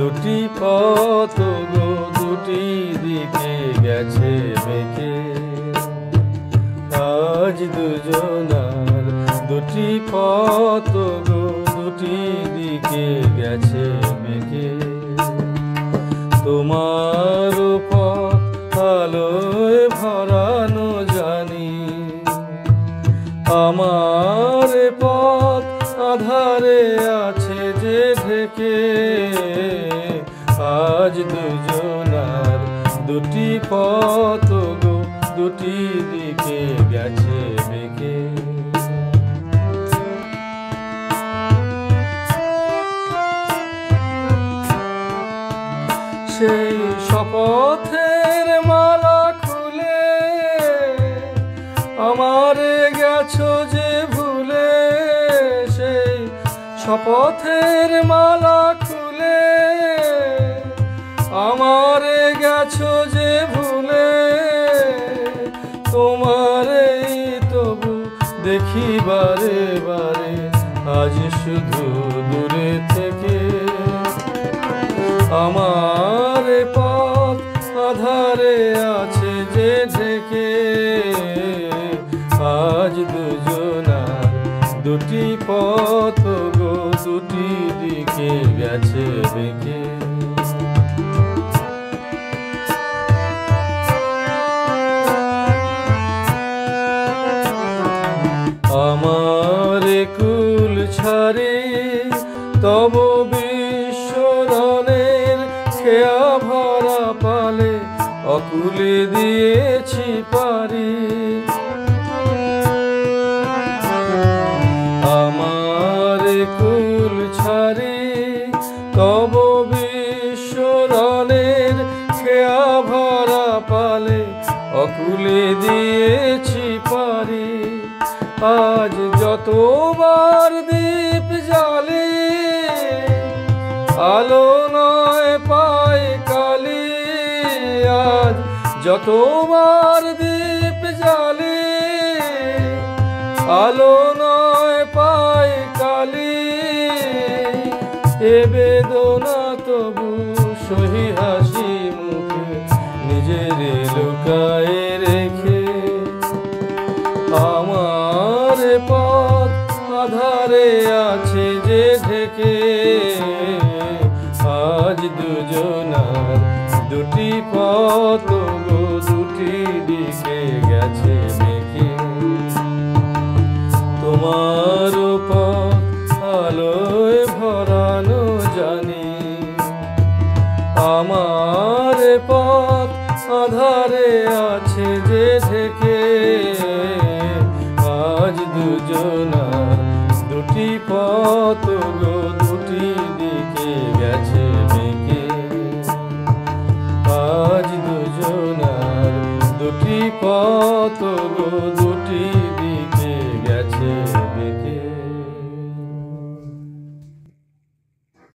দুটি পথ গো দুটি দিকে গেছে বেঁকে। আজ দুজনার দুটি পথ গো দুটি দিকে গেছে বেঁকে। তোমার পথ আলোয় ভরানো জানি, আমার পথ আধারে আছে যে ঢেকে। আজ দুজনার দুটি পথ গো দুটি দিকে গেছে বেঁকে। সেই শপথের মালা খুলে আমারে গেছো যে ভুলে। সেই শপথের মালা খুলে আমারে গেছো যে ভুলে। তোমারে তবু দেখি বারে বারে আজ শুধু দূরে থেকে। আমার পথ আধারে আছে যে ঢেকে। আজ দুজনার দুটি পথ গো দুটি দিকে গেছে বেঁকে। আমার কুল ছাড়ি তব বিশ্বরণের খেয়া ভরা পালে অকুলে দিয়েছি পারি। আমার কুল ছাড়ি তব বিশ্বরণের খেয়া ভরা পালে অকুলে দিয়েছি পারি। আজ যতবার দীপ জ্বালি আলো নয় পায় কালি। আজ যতবার দীপ জ্বালি আলো নয় পায় কালি। এ বেদনা তবু সহি হাসি মুখে নিজের লুকায়ে রেখে। আমার পথ আধারে আছে যে ঢেকে। আজ দুজনার দুটি পথ গো দুটি দিকে গেছে বেঁকে। তোমার পথ আলোয় ভরানো জানি, আমার পথ আধারে আছে যে ঢেকে। আজ দুজনার দুটি পথ গো দুটি দিকে গেছে বেঁকে। আজ দুজনার দুটি পথ গো দুটি